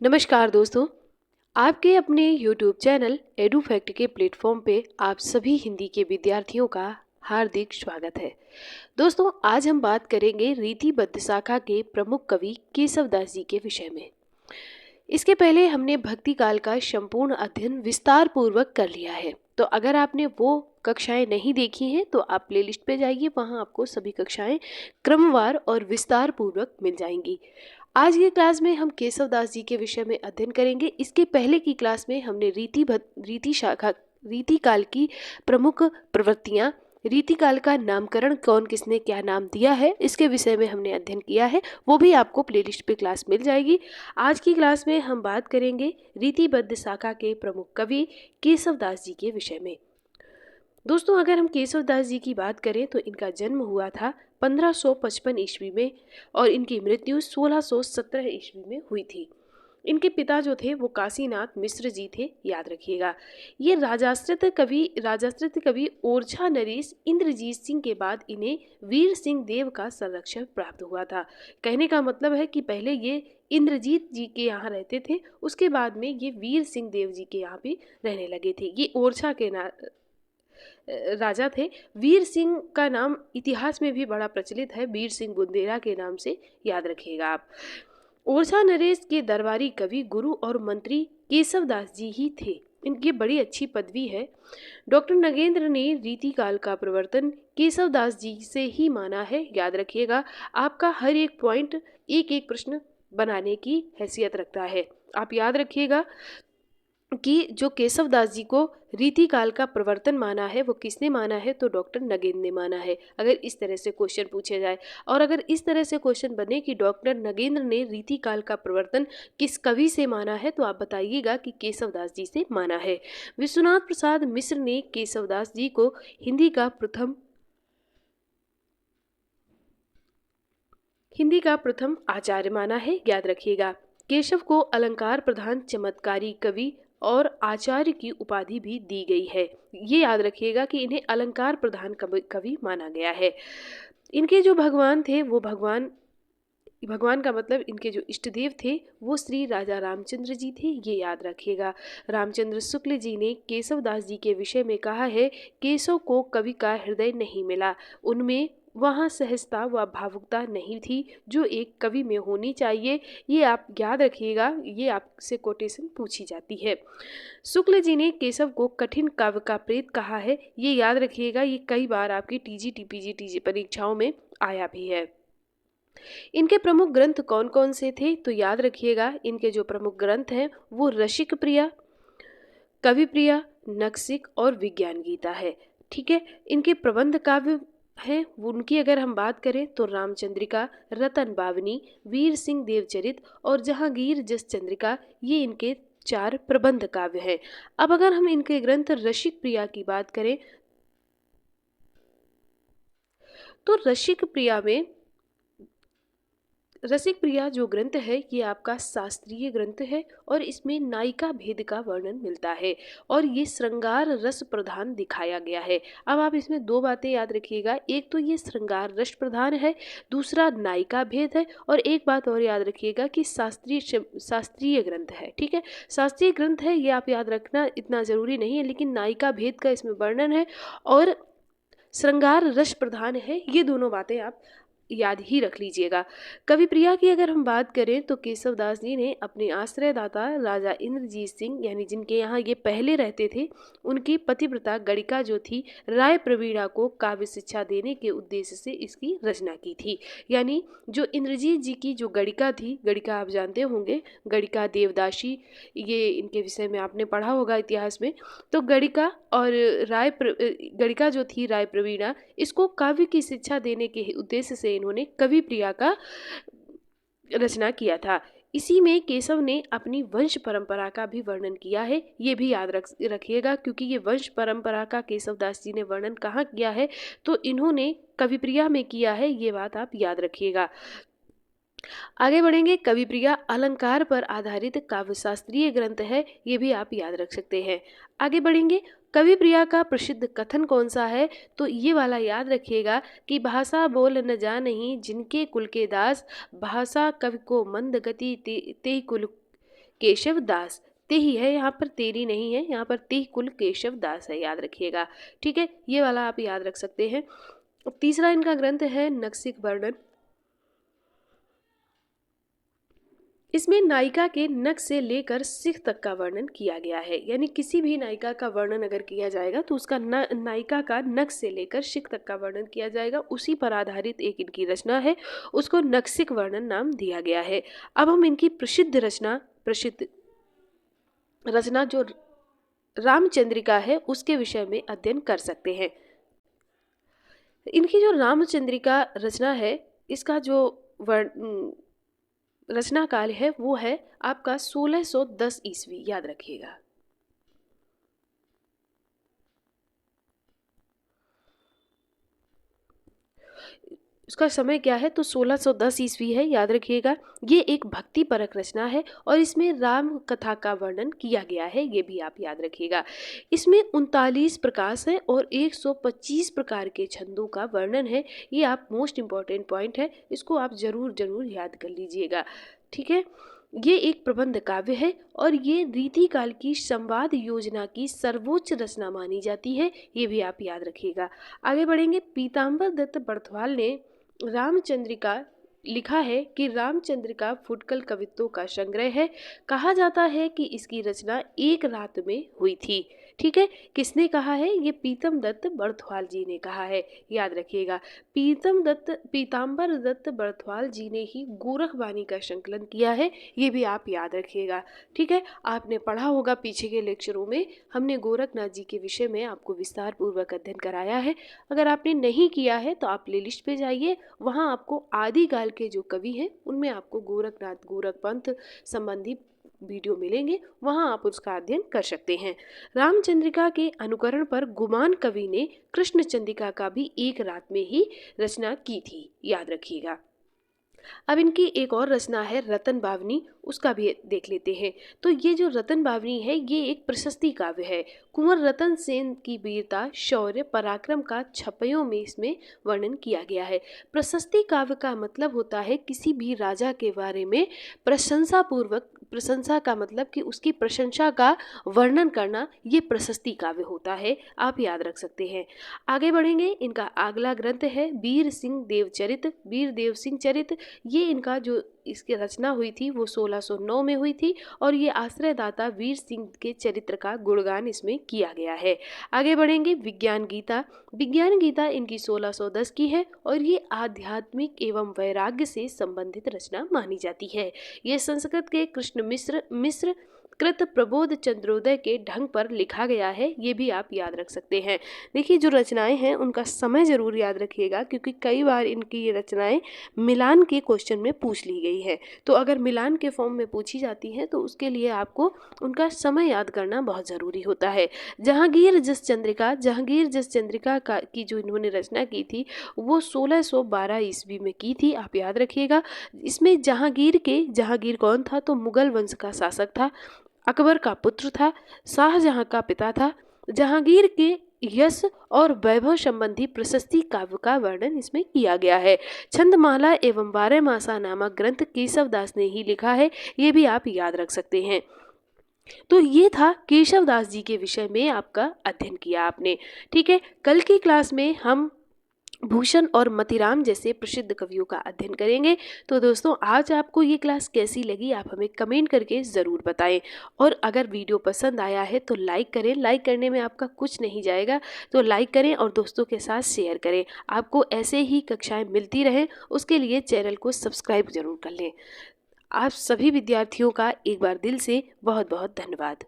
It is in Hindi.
नमस्कार दोस्तों, आपके अपने YouTube चैनल एडू फैक्ट के प्लेटफॉर्म पे आप सभी हिंदी के विद्यार्थियों का हार्दिक स्वागत है। दोस्तों, आज हम बात करेंगे रीतिबद्ध शाखा के प्रमुख कवि केशवदास जी के विषय में। इसके पहले हमने भक्ति काल का संपूर्ण अध्ययन विस्तार पूर्वक कर लिया है, तो अगर आपने वो कक्षाएं नहीं देखी हैं तो आप प्लेलिस्ट पे जाइए, वहाँ आपको सभी कक्षाएं क्रमवार और विस्तार पूर्वक मिल जाएंगी। आज की क्लास में हम केशवदास जी के विषय में अध्ययन करेंगे। इसके पहले की क्लास में हमने रीति काल की प्रमुख प्रवृत्तियां, रीति काल का नामकरण कौन किसने क्या नाम दिया है, इसके विषय में हमने अध्ययन किया है। वो भी आपको प्लेलिस्ट पे क्लास मिल जाएगी। आज की क्लास में हम बात करेंगे रीतिबद्ध शाखा के प्रमुख कवि केशवदास जी के विषय में। दोस्तों, अगर हम केशवदास जी की बात करें तो इनका जन्म हुआ था 1555 ईस्वी में और इनकी मृत्यु 1617 ईस्वी में हुई थी। इनके पिता जो थे वो काशीनाथ मिश्र जी थे, याद रखिएगा। ये राजाश्रित कवि ओरछा नरेश इंद्रजीत सिंह के बाद इन्हें वीर सिंह देव का संरक्षण प्राप्त हुआ था। कहने का मतलब है कि पहले ये इंद्रजीत जी के यहाँ रहते थे, उसके बाद में ये वीर सिंह देव जी के यहाँ पे रहने लगे थे। ये ओरछा के राजा थे। वीर सिंह का नाम इतिहास में भी बड़ा प्रचलित है, वीर सिंह बुंदेला के नाम से, याद रखिएगा आप। ओरछा नरेश के दरबारी कवि, गुरु और मंत्री केशवदास जी ही थे। इनकी बड़ी अच्छी पदवी है। डॉक्टर नगेंद्र ने रीति काल का प्रवर्तन केशवदास जी से ही माना है, याद रखिएगा। आपका हर एक पॉइंट एक एक प्रश्न बनाने की हैसियत रखता है। आप याद रखिएगा कि जो केशवदास जी को रीति काल का प्रवर्तन माना है वो किसने माना है, तो डॉक्टर नगेंद्र ने माना है। अगर इस तरह से क्वेश्चन पूछे जाए और अगर इस तरह से क्वेश्चन बने कि डॉक्टर नगेंद्र ने रीति काल का प्रवर्तन किस कवि से माना है, तो आप बताइएगा कि केशवदास जी से माना है। विश्वनाथ प्रसाद मिश्र ने केशवदास जी को हिंदी का प्रथम आचार्य माना है, याद रखिएगा। केशव को अलंकार प्रधान चमत्कारी कवि और आचार्य की उपाधि भी दी गई है। ये याद रखिएगा कि इन्हें अलंकार प्रधान कवि माना गया है। इनके जो भगवान थे वो भगवान का मतलब इनके जो इष्ट देव थे वो श्री राजा रामचंद्र जी थे, ये याद रखिएगा। रामचंद्र शुक्ल जी ने केशवदास जी के विषय में कहा है, केशव को कवि का हृदय नहीं मिला, उनमें वहाँ सहजता व भावुकता नहीं थी जो एक कवि में होनी चाहिए। ये आप याद रखिएगा, ये आपसे कोटेशन पूछी जाती है। शुक्ल जी ने केशव को कठिन काव्य का प्रेत कहा है, ये याद रखिएगा। ये कई बार आपकी टीजी टीपीजी परीक्षाओं में आया भी है। इनके प्रमुख ग्रंथ कौन कौन से थे, तो याद रखिएगा इनके जो प्रमुख ग्रंथ हैं वो रसिक प्रिया, कवि प्रिया, नखशिख और विज्ञान गीता है। ठीक है। इनके प्रबंध काव्य हैं उनकी अगर हम बात करें तो रामचंद्रिका, रतन बावनी, वीर सिंह देवचरित और जहांगीर जस चंद्रिका, ये इनके 4 प्रबंध काव्य हैं। अब अगर हम इनके ग्रंथ रसिक प्रिया की बात करें तो रसिक प्रिया जो ग्रंथ है ये आपका शास्त्रीय ग्रंथ है और इसमें नायिका भेद का वर्णन मिलता है और ये श्रृंगार रस प्रधान दिखाया गया है। अब आप इसमें 2 बातें याद रखिएगा, एक तो ये श्रृंगार रस प्रधान है, दूसरा नायिका भेद है, और एक बात और याद रखिएगा कि शास्त्रीय ग्रंथ है। ठीक है, शास्त्रीय ग्रंथ है, ये आप याद रखना इतना जरूरी नहीं है, लेकिन नायिका भेद का इसमें वर्णन है और श्रृंगार रस प्रधान है। ये दोनों बातें आप याद ही रख लीजिएगा। कवि प्रिया की अगर हम बात करें तो केशवदास जी ने अपने आश्रयदाता राजा इंद्रजीत सिंह, यानी जिनके यहाँ ये पहले रहते थे, उनकी पतिव्रता गणिका जो थी राय प्रवीणा को काव्य शिक्षा देने के उद्देश्य से इसकी रचना की थी। यानी जो इंद्रजीत जी की जो गणिका थी, गणिका आप जानते होंगे, गणिका देवदासी, ये इनके विषय में आपने पढ़ा होगा इतिहास में। तो गणिका और गणिका जो थी राय प्रवीणा, इसको काव्य की शिक्षा देने के उद्देश्य से इन्होंने कवि प्रिया का रचना किया था। इसी में केशव ने अपनी वंश परंपरा का भी वर्णन किया है, ये भी याद रखिएगा, क्योंकि ये वंश परंपरा का केशवदास जी ने वर्णन कहाँ किया है, तो इन्होंने कवि प्रिया में किया है, ये बात आप याद रखिएगा। आगे बढ़ेंगे। कवि प्रिया अलंकार पर आधारित काव्य शास्त्रीय ग्रंथ है, ये भी आप याद रख सकते हैं। आगे बढ़ेंगे। कवि प्रिया का प्रसिद्ध कथन कौन सा है, तो ये वाला याद रखिएगा कि भाषा बोल न जानहीं जिनके कुल के दास, भाषा कवि को मंद गति ते कुल केशव दास। ते ही है, यहाँ पर तेरी नहीं है, यहाँ पर ते कुल केशव दास है, याद रखिएगा। ठीक है, ये वाला आप याद रख सकते हैं। तीसरा इनका ग्रंथ है नखशिख वर्णन। इसमें नायिका के नख से लेकर शिख तक का वर्णन किया गया है, यानी किसी भी नायिका का वर्णन अगर किया जाएगा तो उसका नायिका का नख से लेकर शिख तक का वर्णन किया जाएगा। उसी पर आधारित एक इनकी रचना है, उसको नखशिख वर्णन नाम दिया गया है। अब हम इनकी प्रसिद्ध रचना जो रामचंद्रिका है उसके विषय में अध्ययन कर सकते हैं। इनकी जो रामचंद्रिका रचना है, इसका जो रचना काल है वो है आपका 1610 ईस्वी, याद रखिएगा। उसका समय क्या है तो 1610 ईस्वी है, याद रखिएगा। ये एक भक्ति परक रचना है और इसमें राम कथा का वर्णन किया गया है, ये भी आप याद रखिएगा। इसमें 39 प्रकाश है और 125 प्रकार के छंदों का वर्णन है। ये आप मोस्ट इम्पॉर्टेंट पॉइंट है, इसको आप जरूर याद कर लीजिएगा। ठीक है, ये एक प्रबंध काव्य है और ये रीतिकाल की संवाद योजना की सर्वोच्च रचना मानी जाती है, ये भी आप याद रखिएगा। आगे बढ़ेंगे। पीताम्बर दत्त बड़थवाल ने रामचंद्रिका लिखा है कि रामचंद्रिका फुटकल कवित्वों का संग्रह है। कहा जाता है कि इसकी रचना एक रात में हुई थी। ठीक है, किसने कहा है? ये पीतम दत्त बड़थवाल जी ने कहा है, याद रखिएगा। पीताम्बर दत्त बड़थवाल जी ने ही गोरखवाणी का संकलन किया है, ये भी आप याद रखिएगा। ठीक है, आपने पढ़ा होगा पीछे के लेक्चरों में, हमने गोरखनाथ जी के विषय में आपको विस्तार पूर्वक अध्ययन कराया है। अगर आपने नहीं किया है तो आप प्लेलिस्ट पे जाइए, वहाँ आपको आदिकाल के जो कवि हैं उनमें आपको गोरखनाथ गोरखपंथ संबंधी वीडियो मिलेंगे, वहां आप उसका अध्ययन कर सकते हैं। रामचंद्रिका के अनुकरण पर गुमान कवि ने कृष्ण चंद्रिका का भी एक रात में ही रचना की थी, याद रखिएगा। अब इनकी एक और रचना है रतन बावनी, उसका भी देख लेते हैं। तो ये जो रतन बावनी है ये एक प्रशस्ति काव्य है। कुंवर रतन सेन की वीरता, शौर्य, पराक्रम का छपयों में इसमें वर्णन किया गया है। प्रशस्ति काव्य का मतलब होता है किसी भी राजा के बारे में प्रशंसा का मतलब कि उसकी प्रशंसा का वर्णन करना, ये प्रशस्ति काव्य होता है, आप याद रख सकते हैं। आगे बढ़ेंगे। इनका अगला ग्रंथ है वीर देव सिंह चरित। ये इनका जो इसकी रचना हुई थी वो 1609 में हुई थी और ये आश्रयदाता वीर सिंह के चरित्र का गुणगान इसमें किया गया है। आगे बढ़ेंगे। विज्ञान गीता इनकी 1610 की है और ये आध्यात्मिक एवं वैराग्य से संबंधित रचना मानी जाती है। ये संस्कृत के कृष्ण मिश्र कृत प्रबोध चंद्रोदय के ढंग पर लिखा गया है, ये भी आप याद रख सकते हैं। देखिए जो रचनाएं हैं उनका समय जरूर याद रखिएगा, क्योंकि कई बार इनकी ये रचनाएं मिलान के क्वेश्चन में पूछ ली गई है। तो अगर मिलान के फॉर्म में पूछी जाती हैं तो उसके लिए आपको उनका समय याद करना बहुत ज़रूरी होता है। जहांगीर जस चंद्रिका की जो इन्होंने रचना की थी वो 1612 ईस्वी में की थी, आप याद रखिएगा। इसमें जहांगीर कौन था? तो मुगल वंश का शासक था, अकबर का पुत्र था, शाहजहां का पिता था। जहांगीर के यश और वैभव संबंधी प्रशस्ति काव्य का वर्णन इसमें किया गया है। छंदमाला एवं 12 मासा नामक ग्रंथ केशवदास ने ही लिखा है, ये भी आप याद रख सकते हैं। तो ये था केशवदास जी के विषय में आपका अध्ययन किया आपने। ठीक है, कल की क्लास में हम भूषण और मतिराम जैसे प्रसिद्ध कवियों का अध्ययन करेंगे। तो दोस्तों आज आपको ये क्लास कैसी लगी आप हमें कमेंट करके ज़रूर बताएं, और अगर वीडियो पसंद आया है तो लाइक करें। लाइक करने में आपका कुछ नहीं जाएगा, तो लाइक करें और दोस्तों के साथ शेयर करें। आपको ऐसे ही कक्षाएं मिलती रहें उसके लिए चैनल को सब्सक्राइब जरूर कर लें। आप सभी विद्यार्थियों का एक बार दिल से बहुत बहुत धन्यवाद।